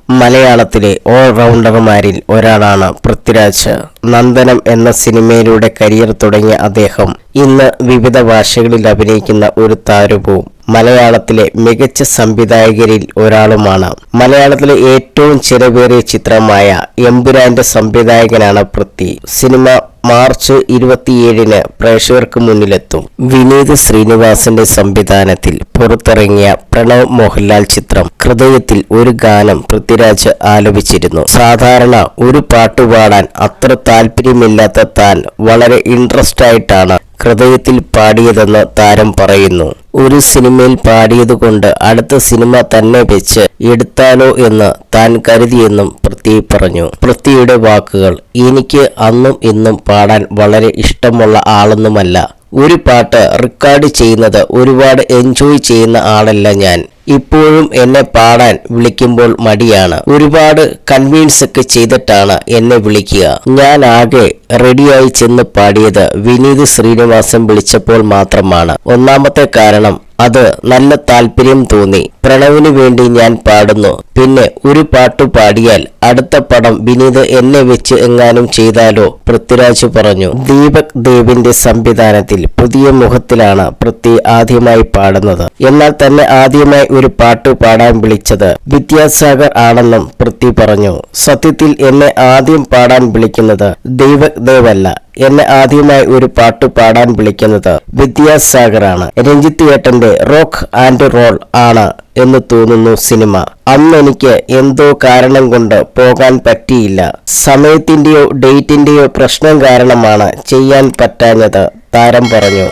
മലയാളത്തിലെ ഓൾറൗണ്ടർമാരിൽ ഒരാളാണ് പൃഥ്വിരാജ്. നന്ദനം എന്ന സിനിമയിലൂടെ കരിയർ തുടങ്ങിയ അദ്ദേഹം ഇന്ന് വിവിധ ഭാഷകളിൽ അഭിനയിക്കുന്ന ഒരു താരവും മലയാളത്തിലെ മികച്ച സംവിധായകരിൽ ഒരാളുമാണ്. മലയാളത്തിലെ ഏറ്റവും ചെലവേറിയ ചിത്രമായ എമ്പുരാന്റെ സംവിധായകനാണ് പൃഥ്വി. സിനിമ മാർച്ച് 27-ന് പ്രേക്ഷകർക്ക് മുന്നിലെത്തും. വിനീത് ശ്രീനിവാസന്റെ സംവിധാനത്തിൽ പുറത്തിറങ്ങിയ പ്രണവ് മോഹൻലാൽ ചിത്രം ഹൃദയത്തിൽ ഒരു ഗാനം പൃഥ്വിരാജ് ആലപിച്ചിരുന്നു. സാധാരണ ഒരു പാട്ടുപാടാൻ അത്ര താല്പര്യമില്ലാത്ത താൻ വളരെ ഇൻട്രസ്റ്റ് ആയിട്ടാണ് ഹൃദയത്തിൽ പാടിയതെന്ന് താരം പറയുന്നു. ഒരു സിനിമയിൽ പാടിയതുകൊണ്ട് അടുത്ത സിനിമ തന്നെ വെച്ച് എടുത്താലോ എന്ന് താൻ കരുതിയെന്നും പൃഥ്വി പറഞ്ഞു. പൃഥ്വിയുടെ വാക്കുകൾ: എനിക്ക് അന്നും ഇന്നും പാടാൻ വളരെ ഇഷ്ടമുള്ള ആളൊന്നുമല്ല. ഒരു പാട്ട് റെക്കോർഡ് ചെയ്യുന്നത് ഒരുപാട് എൻജോയ് ചെയ്യുന്ന ആളല്ല ഞാൻ. ഇപ്പോഴും എന്നെ പാടാൻ വിളിക്കുമ്പോൾ മടിയാണ്. ഒരുപാട് കൺവിൻസ് ഒക്കെ ചെയ്തിട്ടാണ് എന്നെ വിളിക്കുക. ഞാൻ ആകെ റെഡിയായി ചെന്ന് പാടിയത് വിനീത് ശ്രീനിവാസൻ വിളിച്ചപ്പോൾ മാത്രമാണ്. ഒന്നാമത്തെ കാരണം അത് നല്ല താല്പര്യം തോന്നി. പ്രണവിന് വേണ്ടി ഞാൻ പാടുന്നു. പിന്നെ ഒരു പാട്ടു പാടിയാൽ അടുത്ത പടം വിനീത് എന്നെ വെച്ച് എങ്ങാനും ചെയ്താലോ, പൃഥ്വിരാജ് പറഞ്ഞു. ദീപക് ദേവിന്റെ സംവിധാനത്തിൽ പുതിയ മുഖത്തിലാണ് പൃഥ്വി ആദ്യമായി പാടുന്നത്. എന്നാൽ തന്നെ ആദ്യമായി ഒരു പാട്ടു പാടാൻ വിളിച്ചത് വിദ്യാസാഗർ ആണെന്നും പൃഥ്വി പറഞ്ഞു. സത്യത്തിൽ എന്നെ ആദ്യം പാടാൻ വിളിക്കുന്നത് ദീപക് ദേവ് അല്ല. എന്നെ ആദ്യമായി ഒരു പാട്ടു പാടാൻ വിളിക്കുന്നത് വിദ്യാസാഗറാണ്. രഞ്ജിത്ത് ഏട്ടന്റെ റോക്ക് ആൻഡ് റോൾ ആണ് എന്ന് തോന്നുന്നു സിനിമ. അന്ന് എനിക്ക് എന്തോ കാരണം കൊണ്ട് പോകാൻ പറ്റിയില്ല. സമയത്തിന്റെയോ ഡേറ്റിന്റെയോ പ്രശ്നം കാരണമാണ് ചെയ്യാൻ പറ്റാഞ്ഞത്, താരം പറഞ്ഞു.